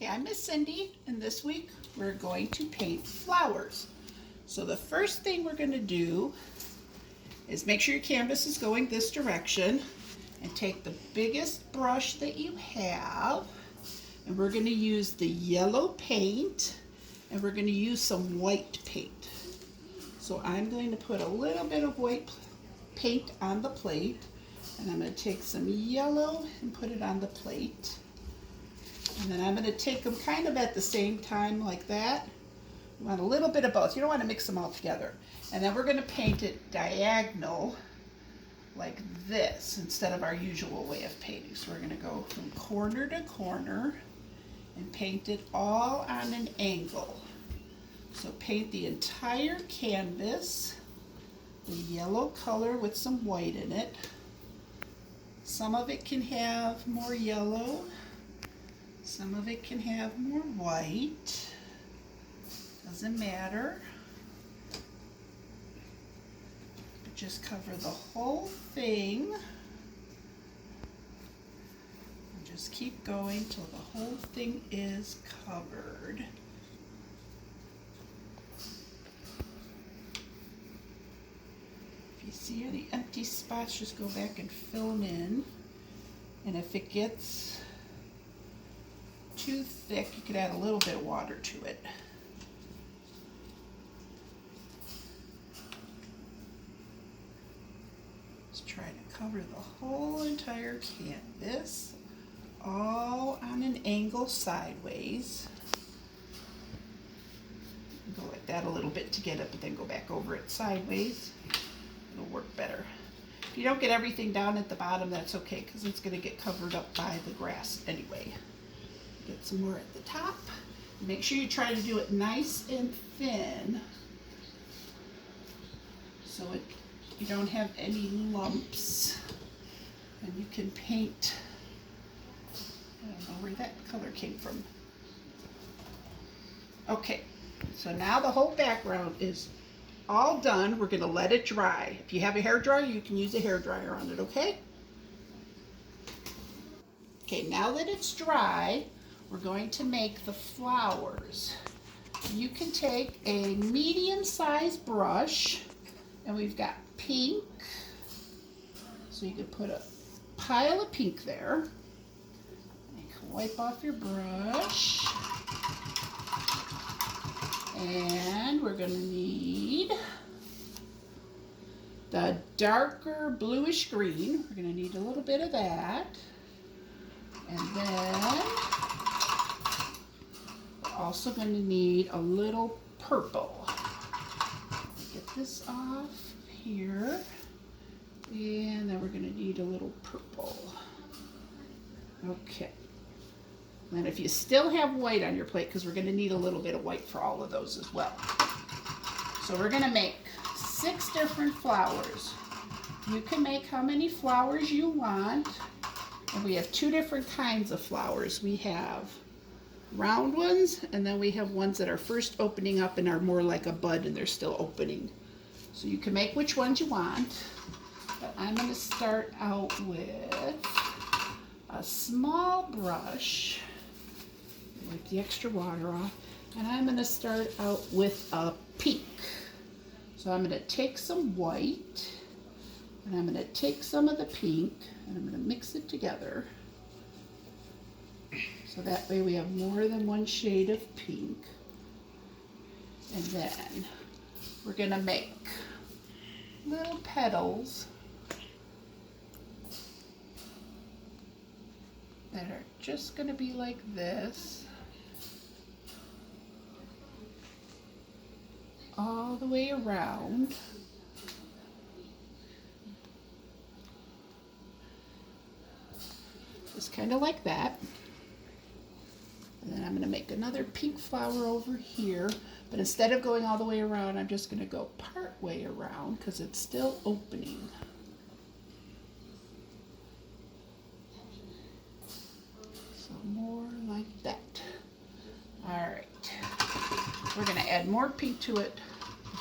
Okay, I'm Miss Cindy, and this week we're going to paint flowers. So the first thing we're going to do is make sure your canvas is going this direction, and take the biggest brush that you have, and we're going to use the yellow paint, and we're going to use some white paint. So I'm going to put a little bit of white paint on the plate, and I'm going to take some yellow and put it on the plate. And then I'm going to take them kind of at the same time like that. You want a little bit of both. You don't want to mix them all together. And then we're going to paint it diagonal like this instead of our usual way of painting. So we're going to go from corner to corner and paint it all on an angle. So paint the entire canvas the yellow color with some white in it. Some of it can have more yellow. Some of it can have more white. Doesn't matter. Just cover the whole thing. And just keep going till the whole thing is covered. If you see any empty spots, just go back and fill them in. And if it gets too thick, you could add a little bit of water to it. Just try to cover the whole entire canvas, all on an angle sideways. Go like that a little bit to get it, but then go back over it sideways. It'll work better. If you don't get everything down at the bottom, that's okay, because it's going to get covered up by the grass anyway. Get some more at the top. Make sure you try to do it nice and thin so you don't have any lumps, and you can paint. I don't know where that color came from. Okay, so now the whole background is all done. We're going to let it dry. If you have a hairdryer, you can use a hairdryer on it, okay? Okay, now that it's dry, we're going to make the flowers. You can take a medium-sized brush, and we've got pink, so you could put a pile of pink there. You can wipe off your brush, and we're going to need the darker bluish green. We're going to need a little bit of that, and then also going to need a little purple. Get this off here, and then we're going to need a little purple. Okay. And if you still have white on your plate, because we're going to need a little bit of white for all of those as well. So we're going to make 6 different flowers. You can make how many flowers you want, and we have 2 different kinds of flowers. We have round ones, and then we have ones that are first opening up and are more like a bud and they're still opening. So you can make which ones you want, but I'm going to start out with a small brush, wipe the extra water off, and I'm going to start out with a pink. So I'm going to take some white, and I'm going to take some of the pink, and I'm going to mix it together. So that way we have more than one shade of pink. And then we're going to make little petals that are just going to be like this, all the way around. Just kind of like that. And then I'm going to make another pink flower over here, but instead of going all the way around, I'm just going to go part way around because it's still opening. So more like that. All right. We're going to add more pink to it.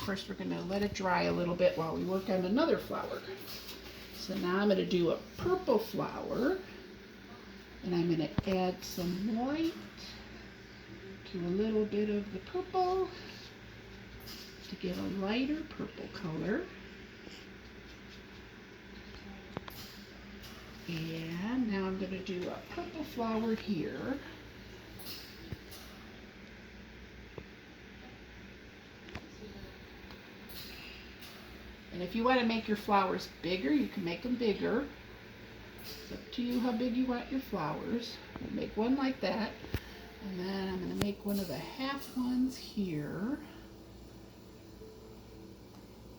First, we're going to let it dry a little bit while we work on another flower. So now I'm going to do a purple flower, and I'm going to add some white to a little bit of the purple to get a lighter purple color. And now I'm going to do a purple flower here. And if you want to make your flowers bigger, you can make them bigger. It's up to you how big you want your flowers. I'll make one like that. And then I'm going to make one of the half ones here.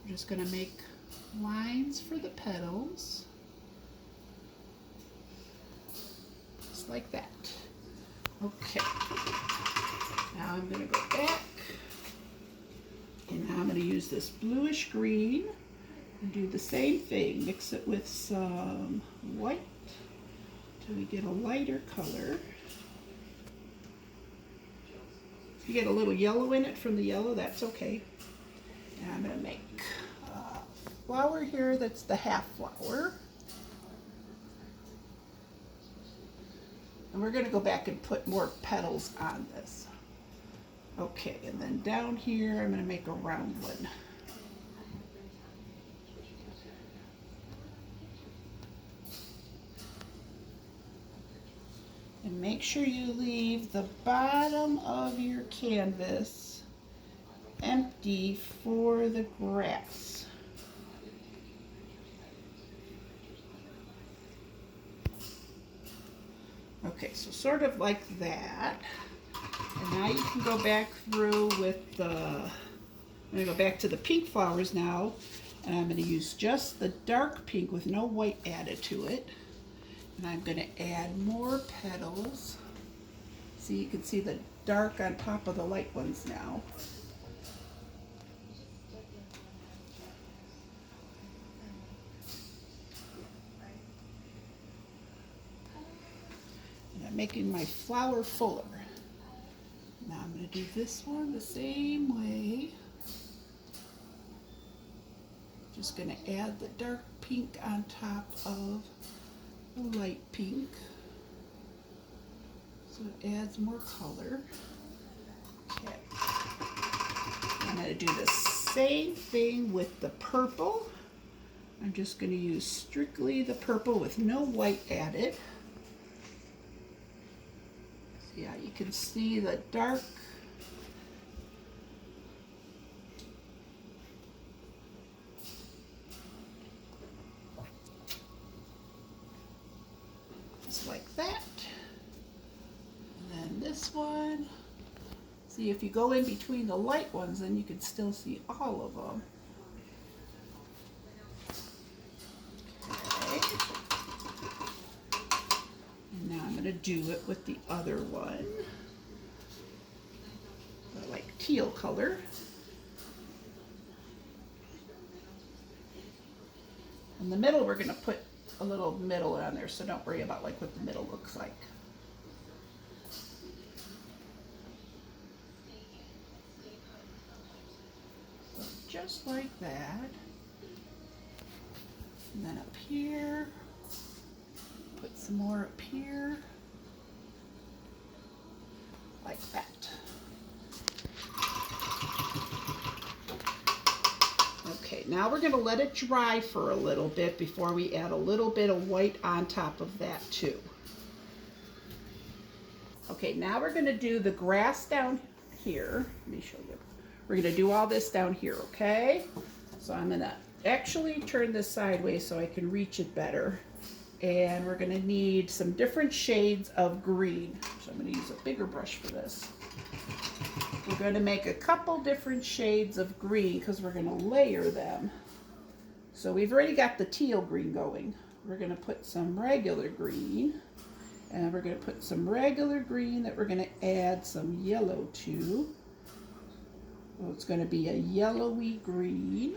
I'm just going to make lines for the petals. Just like that. Okay. Now I'm going to go back. And now I'm going to use this bluish green and do the same thing. Mix it with some white till we get a lighter color. If you get a little yellow in it from the yellow, that's okay. And I'm going to make a flower here that's the half flower. And we're going to go back and put more petals on this. Okay, and then down here I'm going to make a round one. And make sure you leave the bottom of your canvas empty for the grass. Okay, so sort of like that. And now you can go back through with the, I'm going to go back to the pink flowers now. And I'm going to use just the dark pink with no white added to it. And I'm going to add more petals. So you can see the dark on top of the light ones now. And I'm making my flower fuller. Now I'm going to do this one the same way. Just going to add the dark pink on top of the light pink. So it adds more color. Okay. I'm going to do the same thing with the purple. I'm just going to use strictly the purple with no white added. Yeah, you can see the dark just like that. And then this one, see if you go in between the light ones, then you can still see all of them. Okay. And now I'm going to do it with the other one. I like teal color. In the middle, we're going to put a little middle on there, so don't worry about like what the middle looks like. So just like that. And then up here, put some more up here, like that. Okay, now we're going to let it dry for a little bit before we add a little bit of white on top of that too. Okay, now we're going to do the grass down here. Let me show you. We're going to do all this down here, okay? So I'm going to actually turn this sideways so I can reach it better. And we're going to need some different shades of green. So I'm going to use a bigger brush for this. We're going to make a couple different shades of green because we're going to layer them. So we've already got the teal green going. We're going to put some regular green. And we're going to put some regular green that we're going to add some yellow to. So it's going to be a yellowy green.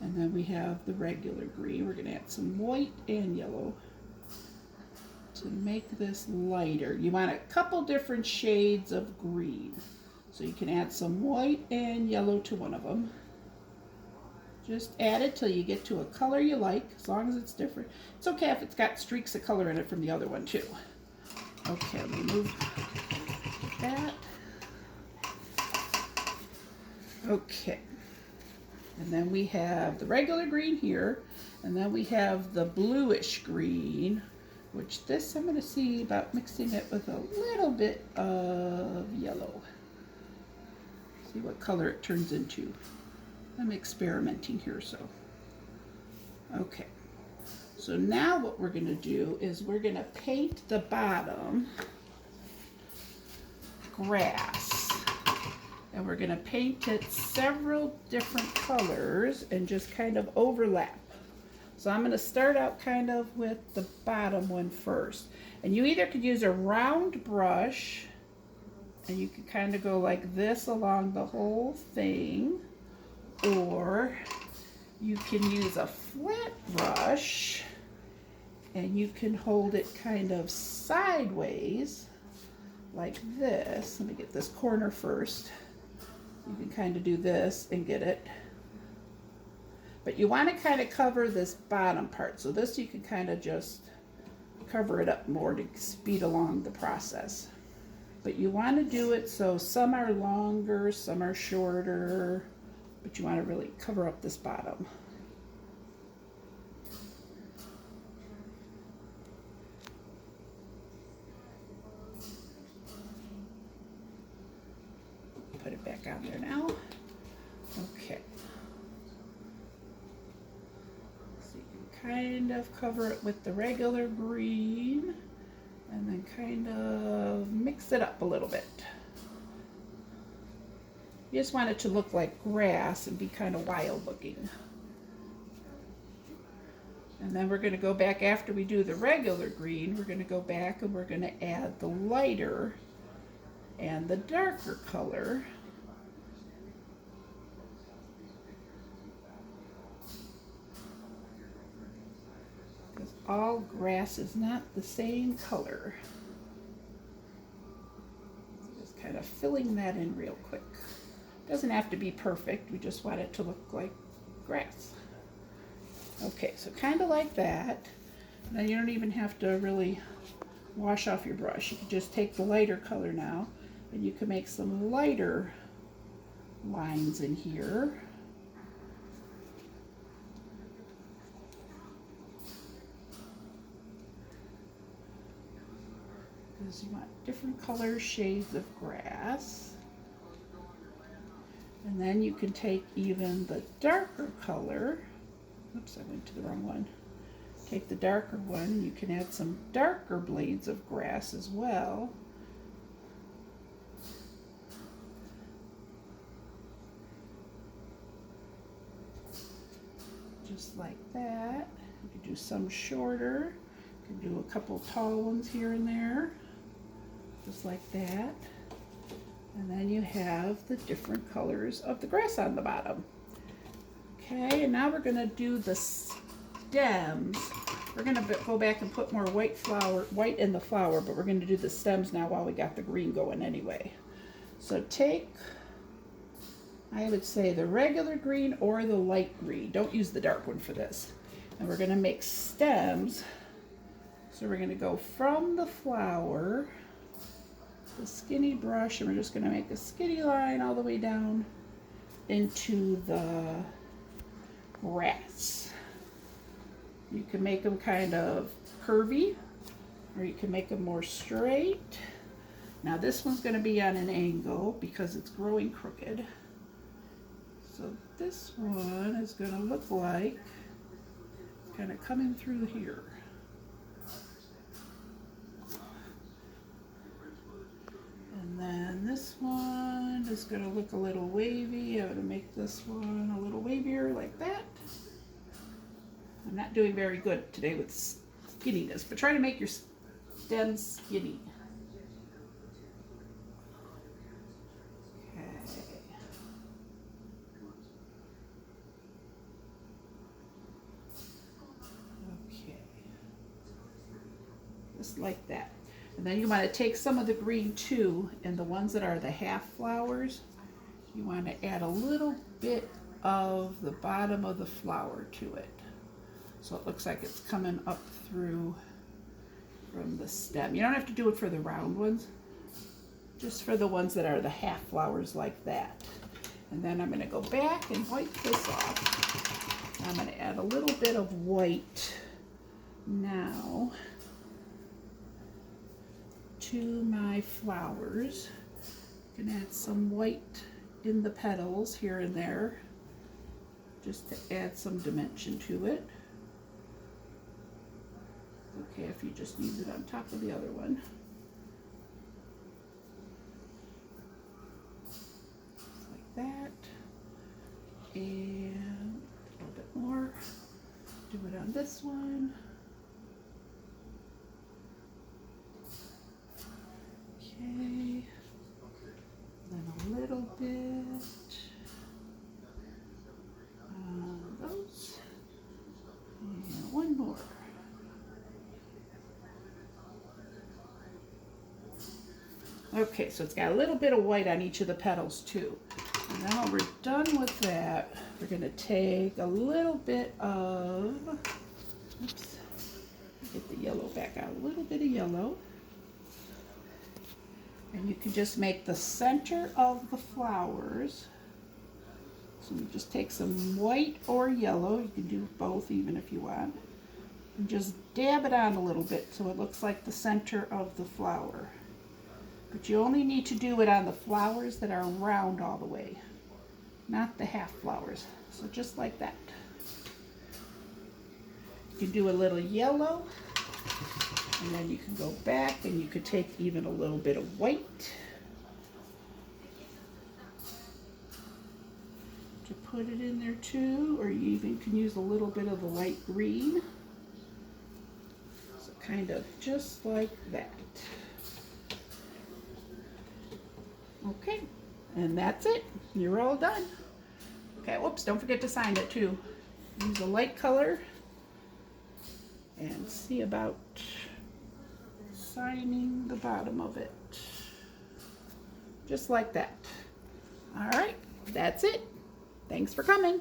And then we have the regular green. We're going to add some white and yellow to make this lighter. You want a couple different shades of green. So you can add some white and yellow to one of them. Just add it till you get to a color you like, as long as it's different. It's okay if it's got streaks of color in it from the other one too. Okay, let me move that. Okay. And then we have the regular green here, and then we have the bluish green, which this I'm going to see about mixing it with a little bit of yellow. See what color it turns into. I'm experimenting here, so. Okay. So now what we're going to do is we're going to paint the bottom grass. And we're going to paint it several different colors and just kind of overlap. So I'm going to start out kind of with the bottom one first. And you either could use a round brush and you could kind of go like this along the whole thing, or you can use a flat brush and you can hold it kind of sideways like this. Let me get this corner first. You can kind of do this and get it. But you want to kind of cover this bottom part. So this you can kind of just cover it up more to speed along the process. But you want to do it so some are longer, some are shorter, but you want to really cover up this bottom. Put it back on there now. Okay. So you can kind of cover it with the regular green and then kind of mix it up a little bit. You just want it to look like grass and be kind of wild looking. And then we're going to go back after we do the regular green, we're going to go back and we're going to add the lighter and the darker color. Because all grass is not the same color. So just kind of filling that in real quick. Doesn't have to be perfect, we just want it to look like grass. Okay, so kind of like that. Now you don't even have to really wash off your brush. You can just take the lighter color now and you can make some lighter lines in here. Because you want different color shades of grass. And then you can take even the darker color. Oops, I went to the wrong one. Take the darker one and you can add some darker blades of grass as well. Just like that. You could do some shorter. You could do a couple tall ones here and there. Just like that. And then you have the different colors of the grass on the bottom. Okay, and now we're going to do the stems. We're going to go back and put more white in the flower, but we're going to do the stems now while we got the green going anyway. So take, I would say, the regular green or the light green. Don't use the dark one for this. And we're going to make stems. So we're going to go from the flower, the skinny brush, and we're just going to make a skinny line all the way down into the grass. You can make them kind of curvy, or you can make them more straight. Now this one's going to be on an angle because it's growing crooked. So this one is going to look like kind of coming through here. And then this one is going to look a little wavy. I'm going to make this one a little wavier like that. I'm not doing very good today with skinniness, but try to make your stems skinny. Okay. Just like that. And then you want to take some of the green too, and the ones that are the half flowers, you want to add a little bit of the bottom of the flower to it. So it looks like it's coming up through from the stem. You don't have to do it for the round ones, just for the ones that are the half flowers like that. And then I'm going to go back and wipe this off. I'm going to add a little bit of white now to my flowers. I'm going to add some white in the petals here and there, just to add some dimension to it. Okay, if you just use it on top of the other one. That, and a little bit more. Do it on this one. Okay, then a little bit on those, and one more. Okay, so it's got a little bit of white on each of the petals too. And now we're done with that, we're going to take a little bit of, oops, get the yellow back out, a little bit of yellow. And you can just make the center of the flowers. So you just take some white or yellow, you can do both even if you want. And just dab it on a little bit so it looks like the center of the flower. But you only need to do it on the flowers that are round all the way, not the half flowers. So just like that. You can do a little yellow, and then you can go back and you could take even a little bit of white to put it in there too, or you even can use a little bit of the light green. So kind of just like that. Okay, and that's it. You're all done. Okay, whoops, don't forget to sign it too. Use a light color and see about signing the bottom of it. Just like that. All right, that's it. Thanks for coming.